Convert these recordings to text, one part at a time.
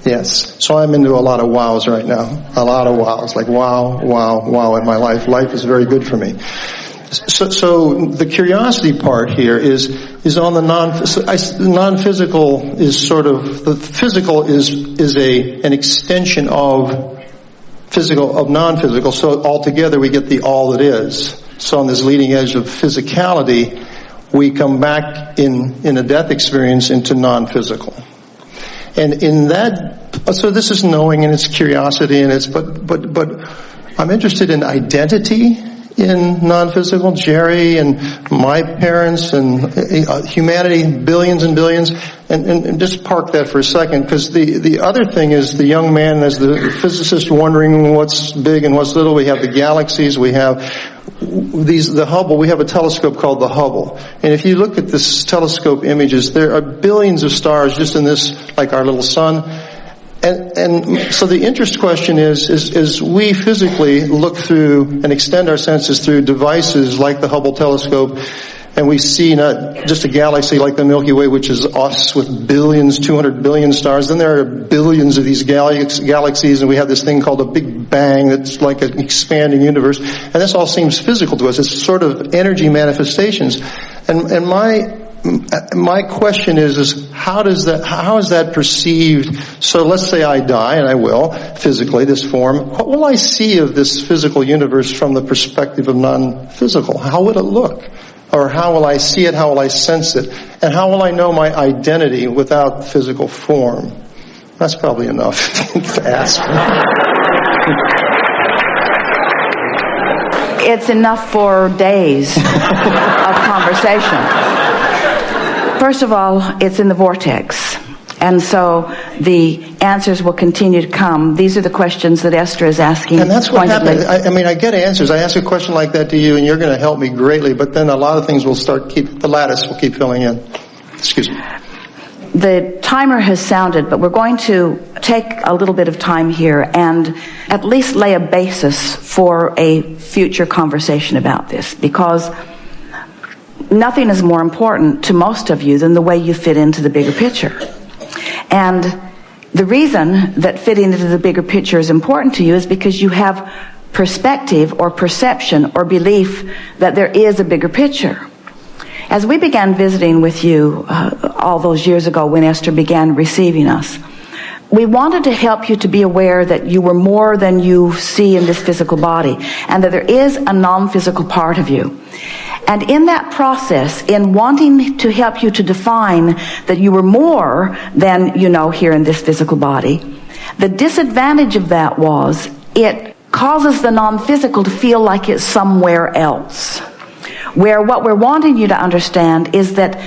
Yes. So I'm into a lot of wows right now. A lot of wows. Like wow, wow, wow in my life. Life is very good for me. So the curiosity part here is on the non-physical is sort of, the physical is an extension of physical, of non-physical. So altogether we get the all that is. So on this leading edge of physicality, we come back in a death experience into non-physical. And in that, so this is knowing and it's curiosity and it's, but I'm interested in identity in non-physical. Jerry and my parents and humanity, billions and billions, and just park that for a second, because the other thing is the young man as the physicist wondering what's big and what's little. We have the galaxies, we have the Hubble, we have a telescope called the Hubble. And if you look at this telescope images, there are billions of stars just in this, like our little sun. And so the interest question is we physically look through and extend our senses through devices like the Hubble telescope, and we see not just a galaxy like the Milky Way, which is us with billions, 200 billion stars. Then there are billions of these galaxies, and we have this thing called a Big Bang that's like an expanding universe. And this all seems physical to us. It's sort of energy manifestations. And my question is how is that perceived? So let's say I die, and I will, physically, this form. What will I see of this physical universe from the perspective of non-physical? How would it look? Or how will I see it? How will I sense it? And how will I know my identity without physical form? That's probably enough to ask. It's enough for days of conversation. First of all, it's in the vortex. And so the answers will continue to come. These are the questions that Esther is asking. And that's what happened. I get answers. I ask a question like that to you, and you're going to help me greatly. But then a lot of things will the lattice will keep filling in. Excuse me. The timer has sounded, but we're going to take a little bit of time here and at least lay a basis for a future conversation about this, because nothing is more important to most of you than the way you fit into the bigger picture. And the reason that fitting into the bigger picture is important to you is because you have perspective or perception or belief that there is a bigger picture. As we began visiting with you all those years ago when Esther began receiving us, we wanted to help you to be aware that you were more than you see in this physical body, and that there is a non-physical part of you. And in that process, in wanting to help you to define that you were more than you know here in this physical body, the disadvantage of that was it causes the non-physical to feel like it's somewhere else. Where what we're wanting you to understand is that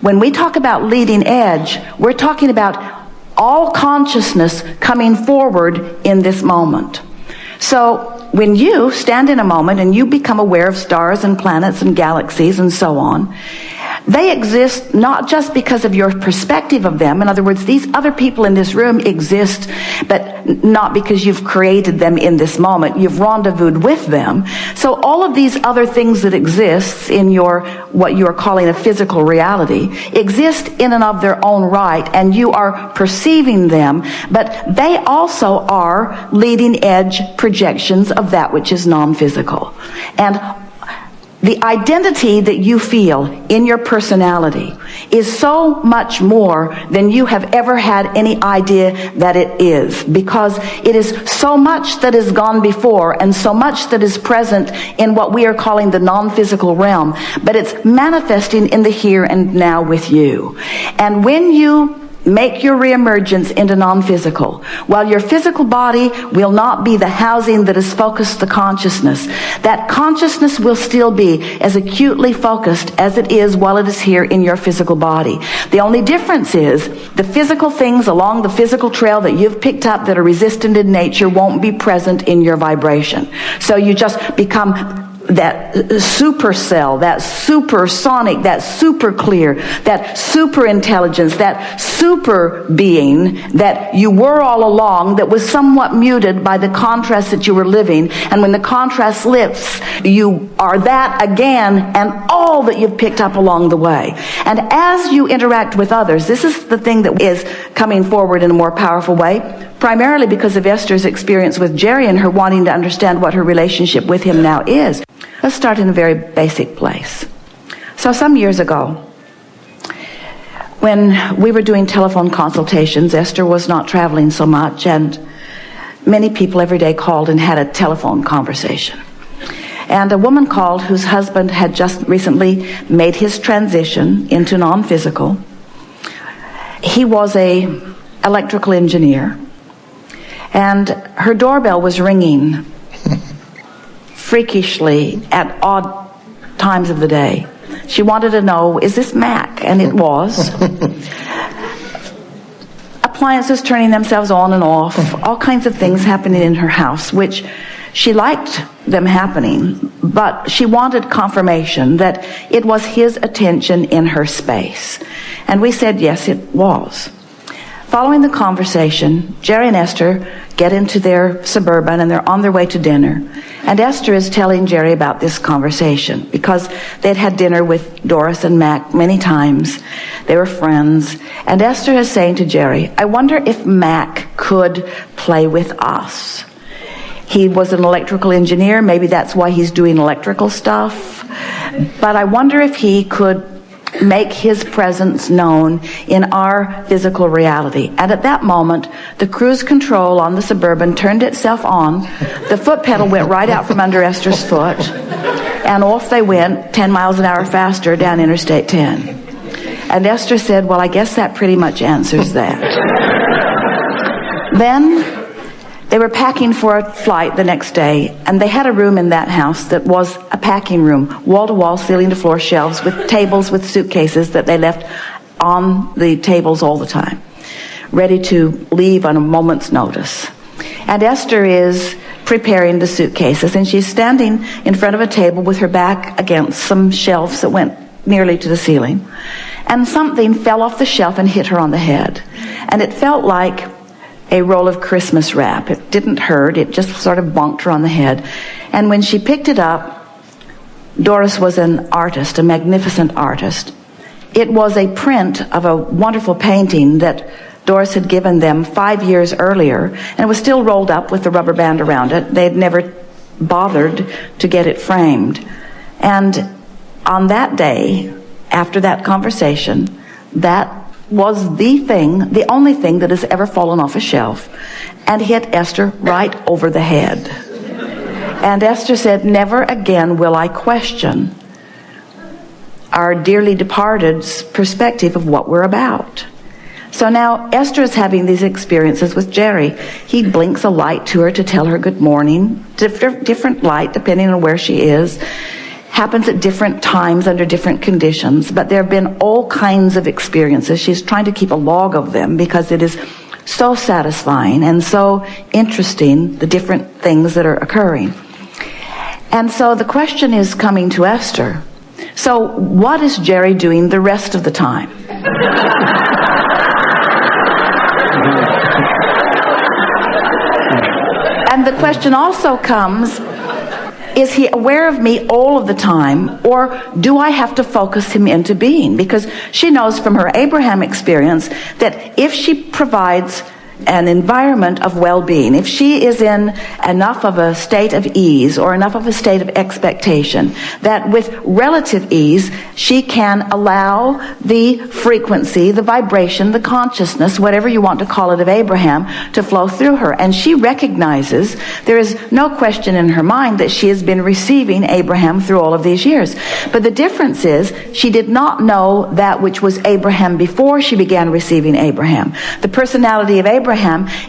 when we talk about leading edge, we're talking about all consciousness coming forward in this moment. So when you stand in a moment and you become aware of stars and planets and galaxies and so on, they exist not just because of your perspective of them. In other words, these other people in this room exist, but not because you've created them in this moment. You've rendezvoused with them. So all of these other things that exist in your, what you are calling a physical reality, exist in and of their own right, and you are perceiving them, but they also are leading edge projections of that which is non-physical. And the identity that you feel in your personality is so much more than you have ever had any idea that it is, because it is so much that has gone before and so much that is present in what we are calling the non-physical realm, but it's manifesting in the here and now with you. And when you make your reemergence into non-physical, while your physical body will not be the housing that is focused the consciousness, that consciousness will still be as acutely focused as it is while it is here in your physical body. The only difference is the physical things along the physical trail that you've picked up that are resistant in nature won't be present in your vibration. So you just become that supercell, that supersonic, that super clear, that super intelligence, that super being that you were all along, that was somewhat muted by the contrast that you were living. And when the contrast lifts, you are that again and all that you've picked up along the way. And as you interact with others, this is the thing that is coming forward in a more powerful way, primarily because of Esther's experience with Jerry and her wanting to understand what her relationship with him now is. Let's start in a very basic place. So some years ago, when we were doing telephone consultations, Esther was not traveling so much, and many people every day called and had a telephone conversation. And a woman called whose husband had just recently made his transition into non-physical. He was an electrical engineer, and her doorbell was ringing freakishly at odd times of the day. She wanted to know, is this Mac? And it was. Appliances turning themselves on and off, all kinds of things happening in her house, which she liked them happening, but she wanted confirmation that it was his attention in her space. And we said, yes, it was. Following the conversation, Jerry and Esther get into their Suburban and they're on their way to dinner. And Esther is telling Jerry about this conversation because they'd had dinner with Doris and Mac many times. They were friends. And Esther is saying to Jerry, I wonder if Mac could play with us. He was an electrical engineer. Maybe that's why he's doing electrical stuff. But I wonder if he could make his presence known in our physical reality. And at that moment, the cruise control on the Suburban turned itself on. The foot pedal went right out from under Esther's foot, and off they went 10 miles an hour faster down Interstate 10. And Esther said, well, I guess that pretty much answers that. Then they were packing for a flight the next day, and they had a room in that house that was a packing room, wall-to-wall, ceiling-to-floor shelves with tables with suitcases that they left on the tables all the time, ready to leave on a moment's notice. And Esther is preparing the suitcases, and she's standing in front of a table with her back against some shelves that went nearly to the ceiling. And something fell off the shelf and hit her on the head. And it felt like a roll of Christmas wrap. It didn't hurt. It just sort of bonked her on the head. And when she picked it up, Doris was an artist, a magnificent artist. It was a print of a wonderful painting that Doris had given them 5 years earlier, and it was still rolled up with the rubber band around it. They had never bothered to get it framed. And on that day, after that conversation, that was the only thing that has ever fallen off a shelf and hit Esther right over the head. And Esther said, never again will I question our dearly departed's perspective of what we're about. So now Esther is having these experiences with Jerry. He blinks a light to her to tell her good morning, different light depending on where she is. Happens at different times under different conditions, but there have been all kinds of experiences. She's trying to keep a log of them because it is so satisfying and so interesting, the different things that are occurring. And so the question is coming to Esther. So what is Jerry doing the rest of the time? And the question also comes, is he aware of me all of the time, or do I have to focus him into being? Because she knows from her Abraham experience that if she provides an environment of well-being, if she is in enough of a state of ease or enough of a state of expectation, that with relative ease she can allow the frequency, the vibration, the consciousness, whatever you want to call it, of Abraham to flow through her. And she recognizes, there is no question in her mind, that she has been receiving Abraham through all of these years. But the difference is, she did not know that which was Abraham before she began receiving Abraham. The personality of Abraham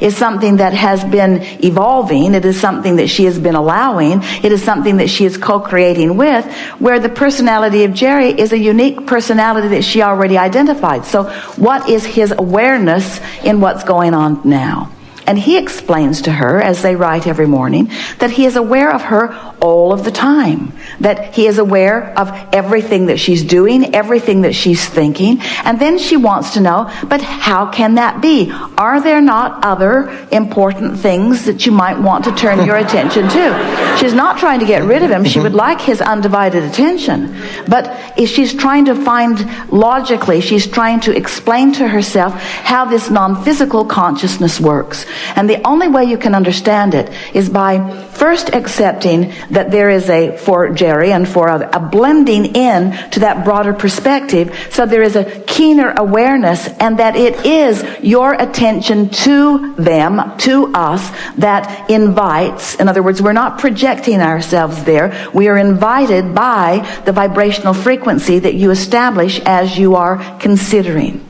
is something that has been evolving. It is something that she has been allowing. It is something that she is co-creating with, where the personality of Jerry is a unique personality that she already identified. So what is his awareness in what's going on now? And he explains to her, as they write every morning, that he is aware of her all of the time. That he is aware of everything that she's doing, everything that she's thinking. And then she wants to know, but how can that be? Are there not other important things that you might want to turn your attention to? She's not trying to get rid of him. She would like his undivided attention. But if she's trying to find logically, she's trying to explain to herself how this non-physical consciousness works. And the only way you can understand it is by first accepting that there is for Jerry and for a blending in to that broader perspective. So there is a keener awareness, and that it is your attention to them, to us, that invites. In other words, we're not projecting ourselves there. We are invited by the vibrational frequency that you establish as you are considering.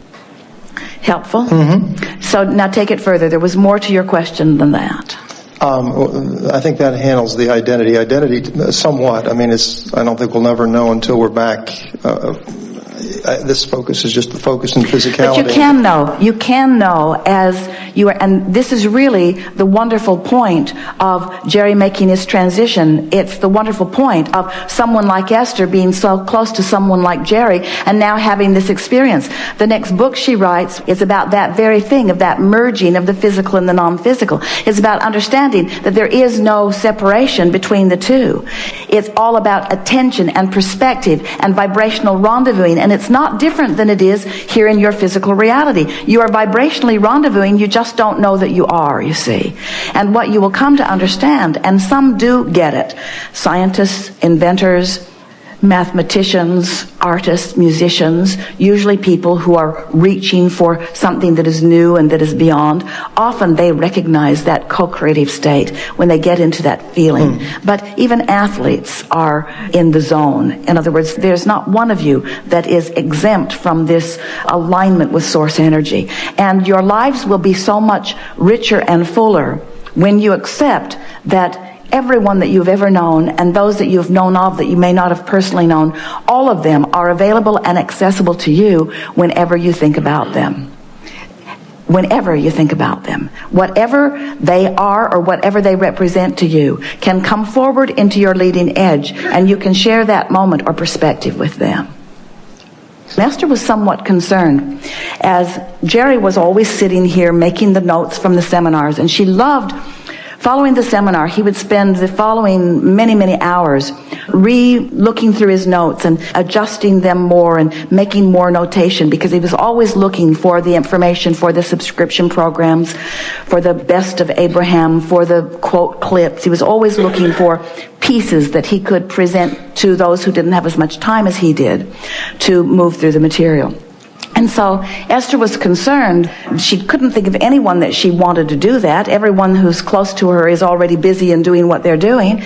Helpful? Mm-hmm. So now take it further. There was more to your question than that. I think that handles the identity somewhat. I mean, I don't think we'll never know until we're back. This focus is just the focus in physicality. But you can know as you are, and this is really the wonderful point of Jerry making his transition. It's the wonderful point of someone like Esther being so close to someone like Jerry and now having this experience. The next book she writes is about that very thing, of that merging of the physical and the non-physical. It's about understanding that there is no separation between the two. It's all about attention and perspective and vibrational rendezvousing, and it's not different than it is here in your physical reality. You are vibrationally rendezvousing, you just don't know that you are, you see. And what you will come to understand, and some do get it, scientists, inventors, mathematicians, artists, musicians, usually people who are reaching for something that is new and that is beyond, often they recognize that co-creative state when they get into that feeling. But even athletes are in the zone. In other words, there's not one of you that is exempt from this alignment with source energy. And your lives will be so much richer and fuller when you accept that everyone that you've ever known, and those that you've known of that you may not have personally known, all of them are available and accessible to you whenever you think about them. Whenever you think about them. Whatever they are or whatever they represent to you can come forward into your leading edge, and you can share that moment or perspective with them. Esther was somewhat concerned, as Jerry was always sitting here making the notes from the seminars, and she loved following the seminar. He would spend the following many, many hours looking through his notes and adjusting them more and making more notation, because he was always looking for the information for the subscription programs, for the best of Abraham, for the quote clips. He was always looking for pieces that he could present to those who didn't have as much time as he did to move through the material. And so Esther was concerned. She couldn't think of anyone that she wanted to do that. Everyone who's close to her is already busy and doing what they're doing.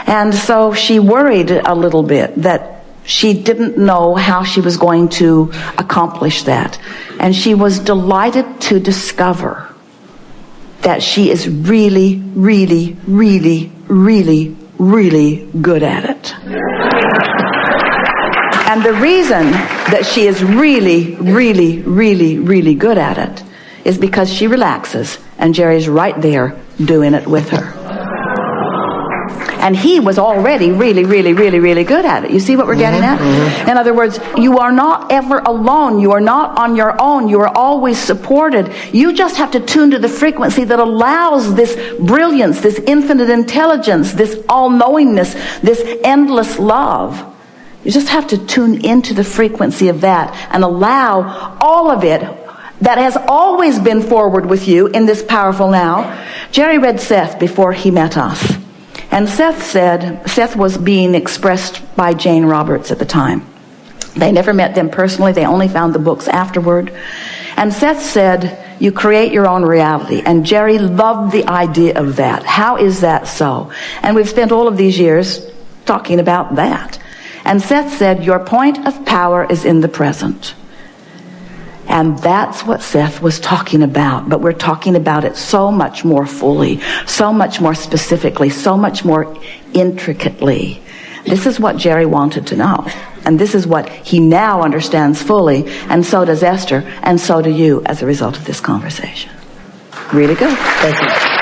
And so she worried a little bit that she didn't know how she was going to accomplish that. And she was delighted to discover that she is really, really, really, really, really good at it. And the reason that she is really, really, really, really good at it is because she relaxes, and Jerry's right there doing it with her. And he was already really, really, really, really good at it. You see what we're getting at? Mm-hmm. In other words, you are not ever alone. You are not on your own. You are always supported. You just have to tune to the frequency that allows this brilliance, this infinite intelligence, this all-knowingness, this endless love. You just have to tune into the frequency of that and allow all of it that has always been forward with you in this powerful now. Jerry read Seth before he met us. And Seth was being expressed by Jane Roberts at the time. They never met them personally. They only found the books afterward. And Seth said, you create your own reality. And Jerry loved the idea of that. How is that so? And we've spent all of these years talking about that. And Seth said, your point of power is in the present. And that's what Seth was talking about. But we're talking about it so much more fully, so much more specifically, so much more intricately. This is what Jerry wanted to know. And this is what he now understands fully. And so does Esther. And so do you as a result of this conversation. Really good. Thank you.